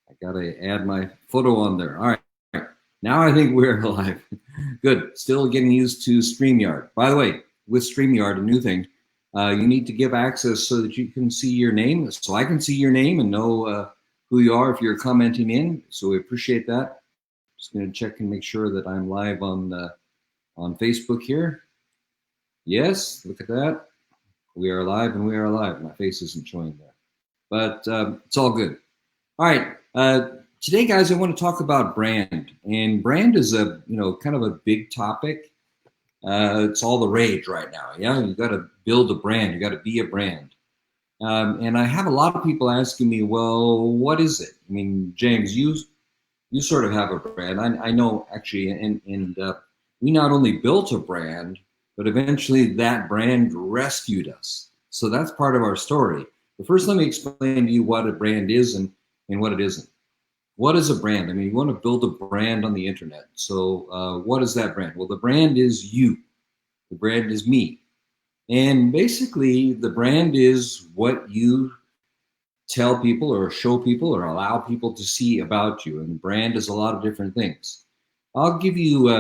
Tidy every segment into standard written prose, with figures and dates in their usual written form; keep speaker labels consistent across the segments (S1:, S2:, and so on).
S1: I gotta add my photo on there. All right. Now I think we're live. Good. Still getting used to StreamYard. By the way, with StreamYard, a new thing, you need to give access so that you can see your name, so I can see your name and know who you are if you're commenting in. So we appreciate that. Just going to check and make sure that I'm live on Facebook here. Yes, look at that. We are live and we are live. My face isn't showing there, but it's all good. All right. Today, guys, I want to talk about brand, and brand is a kind of a big topic. It's all the rage right now. Yeah, you got to build a brand. You got to be a brand. And I have a lot of people asking me, well, what is it? I mean, James, you sort of have a brand. I know actually, and we not only built a brand, but eventually that brand rescued us. So that's part of our story. But first, let me explain to you what a brand is and what it isn't. What is a brand? I mean, you want to build a brand on the internet. So what is that brand? Well, the brand is you. The brand is me. And basically, the brand is what you tell people or show people or allow people to see about you. And brand is a lot of different things. I'll give you,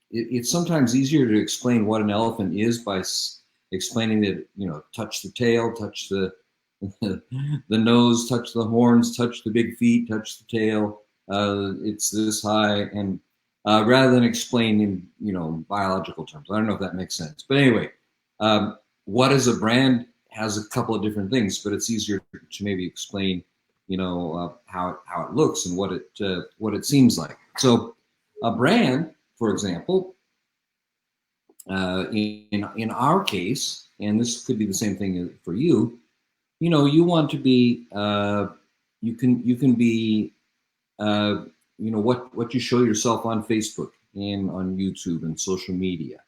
S1: it's sometimes easier to explain what an elephant is by explaining that, touch the tail, touch the the nose, touch the horns, touch the big feet, touch the tail. It's this high, and rather than explain in biological terms. I don't know if that makes sense, but anyway, what is a brand has a couple of different things, but it's easier to maybe explain, how it looks and what it seems like. So, a brand, for example, in our case, and this could be the same thing for you. You want to be you can be what you show yourself on Facebook and on YouTube and social media.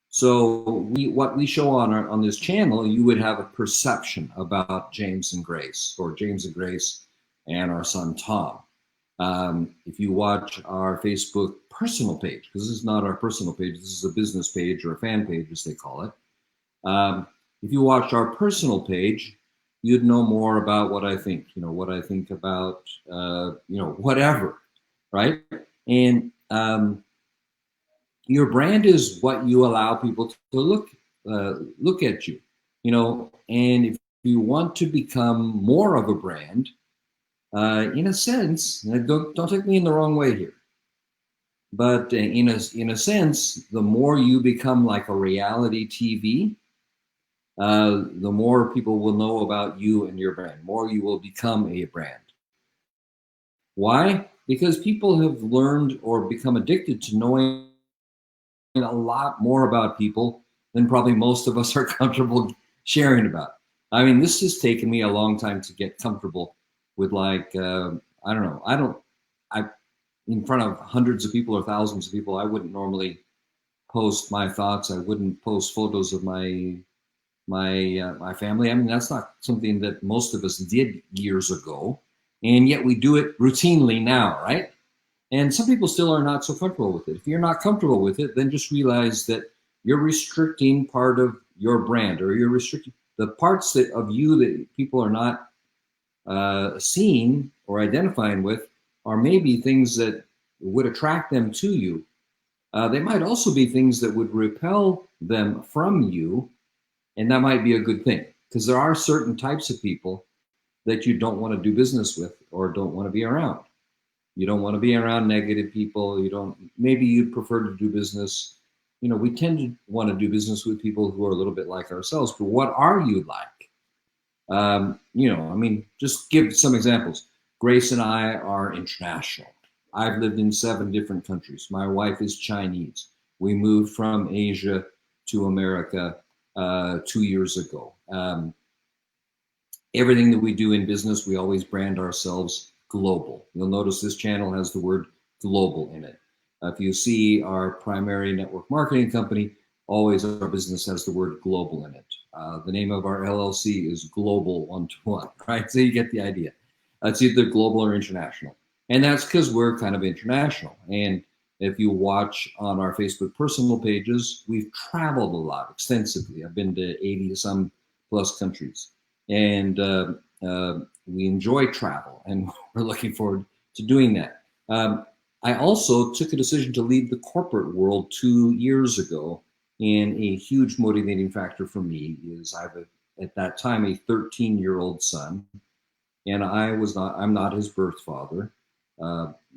S1: So what we show on this channel, you would have a perception about James and Grace, or James and Grace and our son Tom. If you watch our Facebook personal page, because this is not our personal page, this is a business page or a fan page, as they call it. If you watch our personal page, you'd know more about what I think, what I think about, whatever, right? And your brand is what you allow people to look at you, and if you want to become more of a brand, in a sense, don't take me in the wrong way here, but in a sense, the more you become like a reality TV, the more people will know about you and your brand, more you will become a brand. Why? Because people have learned or become addicted to knowing a lot more about people than probably most of us are comfortable sharing about. I mean, this has taken me a long time to get comfortable with, like, I don't know. In front of hundreds of people or thousands of people, I wouldn't normally post my thoughts. I wouldn't post photos of my family. I mean, that's not something that most of us did years ago, and yet we do it routinely now, right? And some people still are not so comfortable with it. If you're not comfortable with it, then just realize that you're restricting part of your brand, or you're restricting the parts of you that people are not seeing or identifying with, are maybe things that would attract them to you. They might also be things that would repel them from you. And that might be a good thing, because there are certain types of people that you don't want to do business with or don't want to be around. You don't want to be around negative people. Maybe you'd prefer to do business. We tend to want to do business with people who are a little bit like ourselves, but what are you like? I mean, just give some examples. Grace and I are international. I've lived in 7 different countries. My wife is Chinese. We moved from Asia to America 2 years ago. Everything that we do in business, we always brand ourselves global. You'll notice this channel has the word global in it. If you see our primary network marketing company, always our business has the word global in it. The name of our LLC is Global One-to-One, right? So you get the idea. It's either global or international. And that's because we're kind of international. And if you watch on our Facebook personal pages, we've traveled a lot extensively. I've been to 80 some plus countries. And we enjoy travel, and we're looking forward to doing that. I also took a decision to leave the corporate world 2 years ago, and a huge motivating factor for me is I have at that time a 13-year-old son, and I'm not his birth father.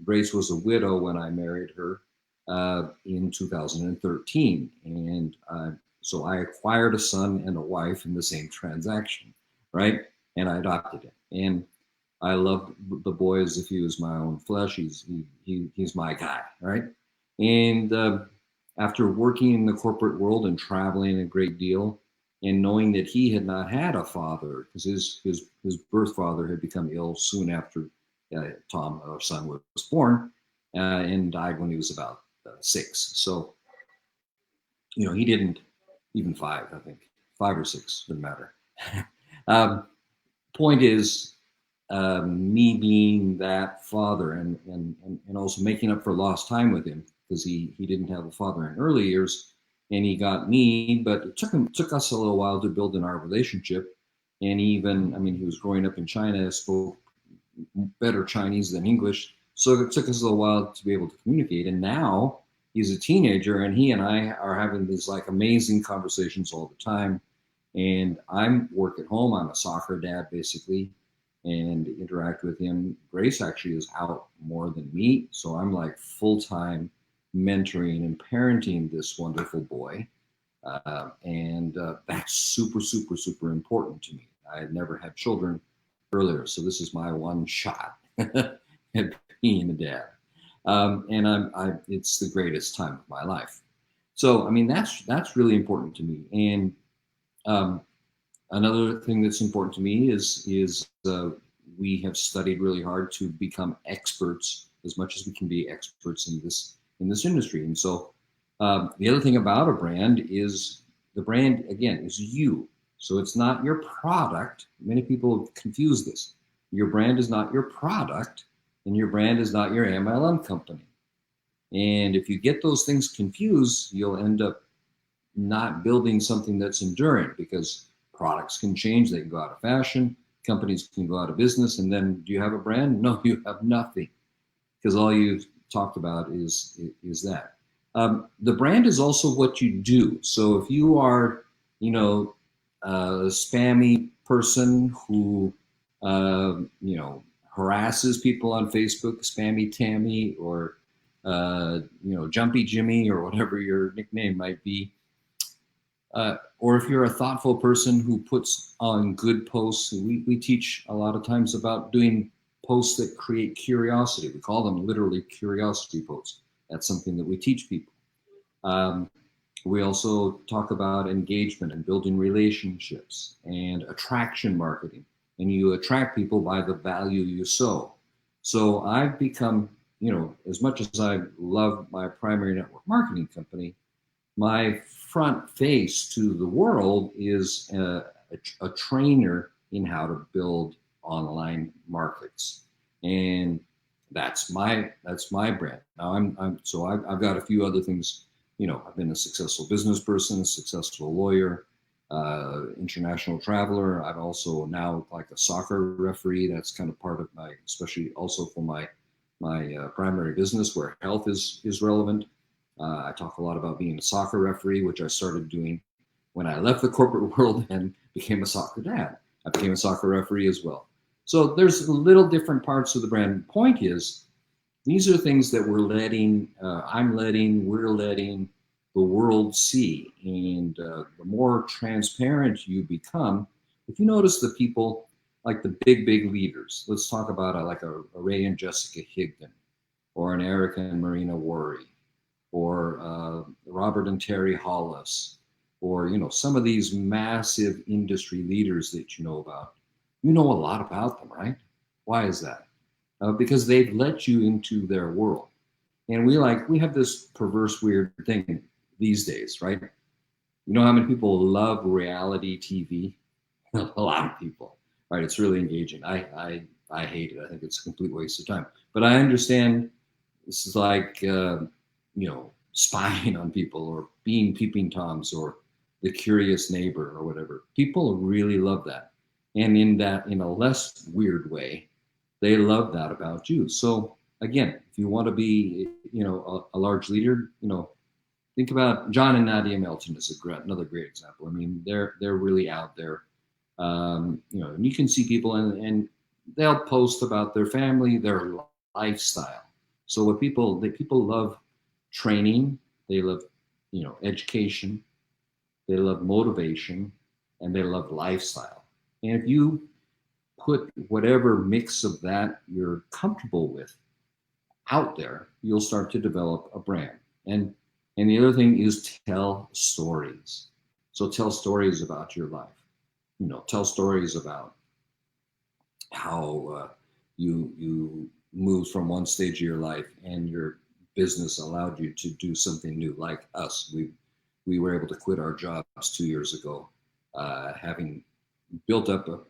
S1: Grace was a widow when I married her in 2013, and so I acquired a son and a wife in the same transaction, right? And I adopted him, and I loved the boy as if he was my own flesh. He's my guy, right? And after working in the corporate world and traveling a great deal, and knowing that he had not had a father because his birth father had become ill soon after Tom, our son, was born, and died when he was about 6. So he didn't even 5, I think 5 or 6 didn't matter. Point is, me being that father and also making up for lost time with him because he didn't have a father in early years, and he got me, but it took us a little while to build in our relationship. And even, I mean, he was growing up in China, spoke better Chinese than English, so it took us a little while to be able to communicate. And now he's a teenager, and he and I are having these like amazing conversations all the time. And I'm work at home. I'm a soccer dad basically, and interact with him. Grace actually is out more than me, so I'm like full-time mentoring and parenting this wonderful boy, and that's super, super, super important to me. I had never had children earlier, so this is my one shot at being a dad, and it's the greatest time of my life. So I mean that's really important to me, and another thing that's important to me is we have studied really hard to become experts as much as we can be experts in this industry. And so the other thing about a brand is the brand again is you. So it's not your product. Many people confuse this. Your brand is not your product, and your brand is not your MLM company. And if you get those things confused, you'll end up not building something that's enduring, because products can change, they can go out of fashion, companies can go out of business, and then do you have a brand? No, you have nothing, because all you've talked about is that. The brand is also what you do. So if you are, a spammy person who, harasses people on Facebook, Spammy Tammy, or, Jumpy Jimmy, or whatever your nickname might be, or if you're a thoughtful person who puts on good posts, we teach a lot of times about doing posts that create curiosity. We call them literally curiosity posts. That's something that we teach people. We also talk about engagement and building relationships and attraction marketing. And you attract people by the value you sow. So I've become, as much as I love my primary network marketing company, my front face to the world is a trainer in how to build online markets, and that's my brand. Now I've got a few other things. I've been a successful business person, a successful lawyer, international traveler. I'm also now like a soccer referee. That's kind of part of my, especially also for my primary business where health is relevant. I talk a lot about being a soccer referee, which I started doing when I left the corporate world and became a soccer dad. I became a soccer referee as well. So there's little different parts of the brand. Point is, these are things that we're letting the world see. And the more transparent you become, if you notice the people like the big leaders, let's talk about a Ray and Jessica Higdon, or an Erica and Marina Worre, or Robert and Terry Hollis, or some of these massive industry leaders that you know about. You know a lot about them, right? Why is that? Because they've let you into their world. And we have this perverse, weird thing these days, right? You know how many people love reality TV? A lot of people, right? It's really engaging. I hate it. I think it's a complete waste of time. But I understand this is like spying on people, or being peeping toms, or the curious neighbor, or whatever. People really love that. And in a less weird way, they love that about you. So again, if you want to be, a large leader, think about John and Nadia Melton is another great example. I mean, they're really out there. And you can see people and they'll post about their family, their lifestyle. So what people love training, they love, education, they love motivation, and they love lifestyle. And if you put whatever mix of that you're comfortable with out there, you'll start to develop a brand. And the other thing is tell stories. So tell stories about your life. Tell stories about how you moved from one stage of your life and your business allowed you to do something new. Like us, we were able to quit our jobs 2 years ago, having built up a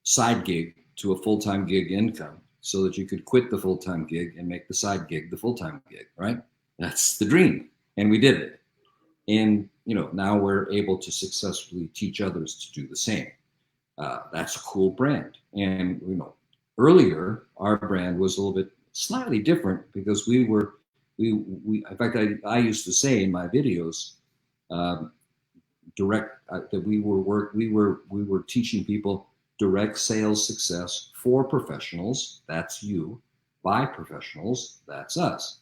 S1: side gig to a full-time gig income so that you could quit the full-time gig and make the side gig the full-time gig, right? That's the dream. And we did it. And, now we're able to successfully teach others to do the same. That's a cool brand. And, earlier our brand was a little bit slightly different because we in fact, I used to say in my videos, that we were teaching people direct sales success for professionals, that's you, by professionals, that's us.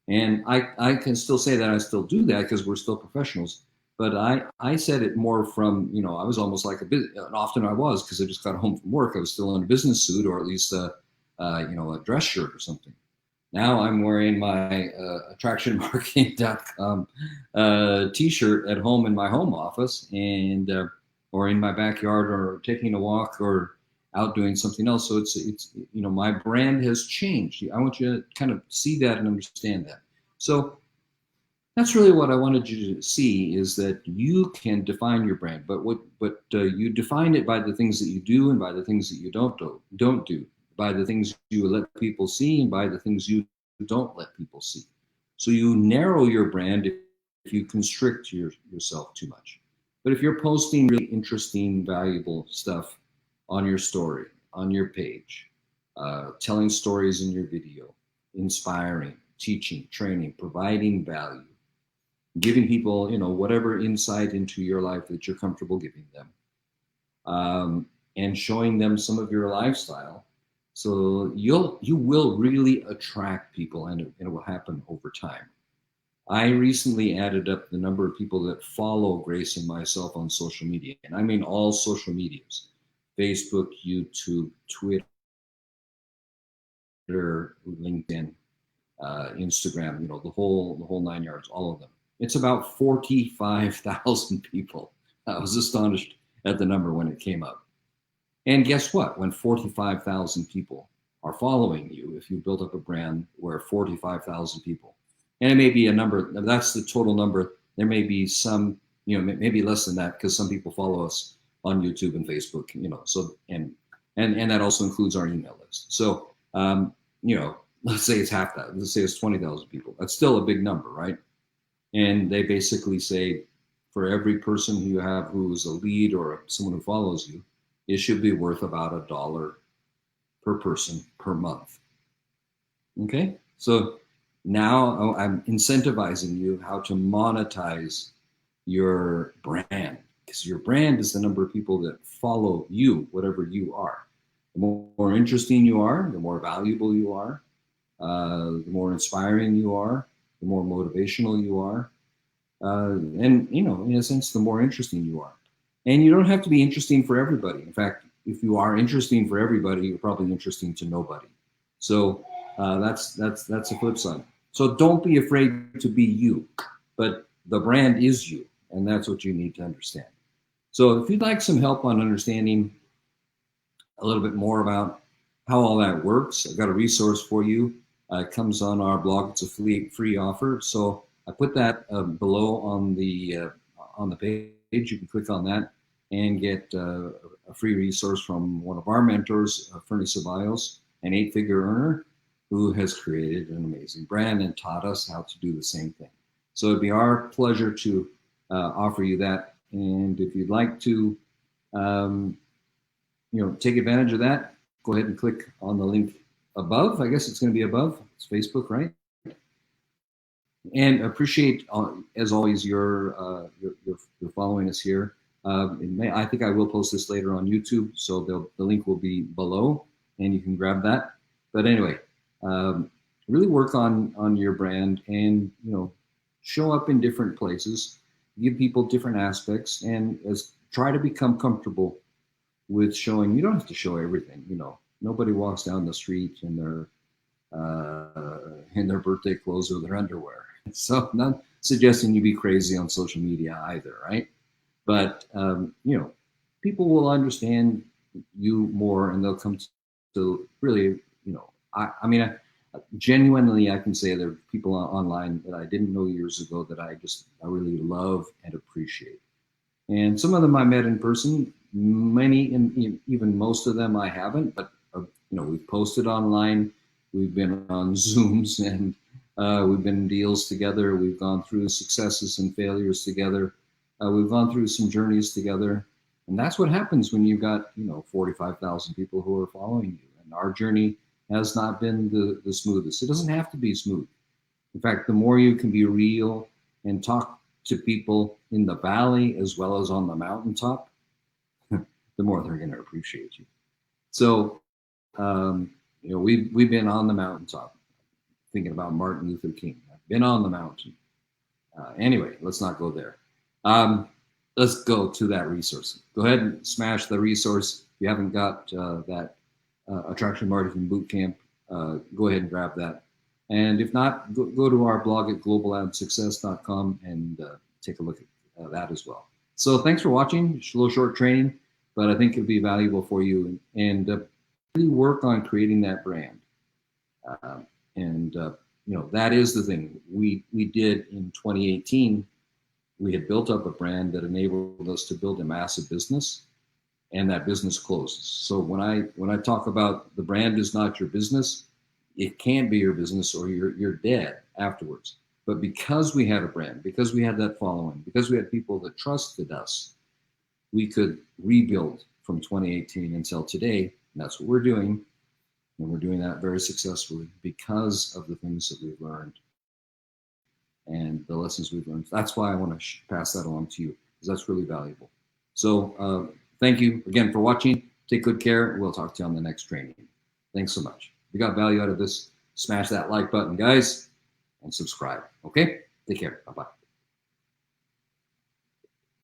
S1: And I can still say that I still do that because we're still professionals. But I said it more from, I was almost like and often I was because I just got home from work. I was still in a business suit or at least a dress shirt or something. Now I'm wearing my attractionmarketing.com t-shirt at home in my home office and or in my backyard or taking a walk or out doing something else. So it's my brand has changed. I want you to kind of see that and understand that. So that's really what I wanted you to see is that you can define your brand, but you define it by the things that you do and by the things that you don't do, by the things you let people see and by the things you don't let people see. So you narrow your brand if you constrict yourself too much. But if you're posting really interesting, valuable stuff on your story, on your page, telling stories in your video, inspiring, teaching, training, providing value, giving people, whatever insight into your life that you're comfortable giving them, and showing them some of your lifestyle. So you will really attract people, and it will happen over time. I recently added up the number of people that follow Grace and myself on social media, and I mean all social medias: Facebook, YouTube, Twitter, LinkedIn, Instagram. The whole 9 yards, all of them. It's about 45,000 people. I was astonished at the number when it came up. And guess what? When 45,000 people are following you, if you build up a brand where 45,000 people, and it may be a number, that's the total number. There may be some, maybe less than that because some people follow us on YouTube and Facebook, so, and that also includes our email list. So, let's say it's half that. Let's say it's 20,000 people. That's still a big number, right? And they basically say, for every person you have who's a lead or someone who follows you, it should be worth about $1 per person per month. Okay, so now I'm incentivizing you how to monetize your brand, because your brand is the number of people that follow you, whatever you are. The more interesting you are, the more valuable you are, the more inspiring you are, the more motivational you are, and in a sense, the more interesting you are. And you don't have to be interesting for everybody. In fact, if you are interesting for everybody, you're probably interesting to nobody. So that's a flip side. So don't be afraid to be you, but the brand is you, and that's what you need to understand. So if you'd like some help on understanding a little bit more about how all that works, I've got a resource for you. It comes on our blog. It's a free offer. So I put that below on the page. You can click on that and get a free resource from one of our mentors, Fernie Ceballos, an 8-figure earner who has created an amazing brand and taught us how to do the same thing. So it'd be our pleasure to offer you that. And if you'd like to take advantage of that, go ahead and click on the link above. I guess it's going to be above. It's Facebook, right? And appreciate, as always, your following us here. I think I will post this later on YouTube, so the link will be below, and you can grab that. But anyway, really work on your brand, and show up in different places, give people different aspects, and try to become comfortable with showing. You don't have to show everything. Nobody walks down the street in their birthday clothes or their underwear. So I'm not suggesting you be crazy on social media either, right? But people will understand you more, and they'll come to really, I mean, genuinely, I can say there are people online that I didn't know years ago that I really love and appreciate. And some of them I met in person, many, and even most of them I haven't, but we've posted online, we've been on Zooms, and we've been in deals together. We've gone through successes and failures together. We've gone through some journeys together. And that's what happens when you've got, 45,000 people who are following you. And our journey has not been the smoothest. It doesn't have to be smooth. In fact, the more you can be real and talk to people in the valley as well as on the mountaintop, the more they're going to appreciate you. So, we've been on the mountaintop, thinking about Martin Luther King. I've been on the mountain. Anyway, let's not go there. Let's go to that resource. Go ahead and smash the resource. If you haven't got that Attraction Marketing Bootcamp, go ahead and grab that. And if not, go to our blog at globaladsuccess.com and take a look at that as well. So thanks for watching. It's a little short training, but I think it'll be valuable for you. And really work on creating that brand. That is the thing we did in 2018. We had built up a brand that enabled us to build a massive business, and that business closes. So when I talk about the brand is not your business, it can't be your business, or you're dead afterwards. But because we had a brand, because we had that following, because we had people that trusted us, we could rebuild from 2018 until today. And that's what we're doing. And we're doing that very successfully because of the things that we've learned and the lessons we've learned. That's why I want to pass that along to you, because that's really valuable. So thank you again for watching. Take good care. We'll talk to you on the next training. Thanks so much. If you got value out of this, smash that like button, guys, and subscribe. Okay? Take care. Bye-bye.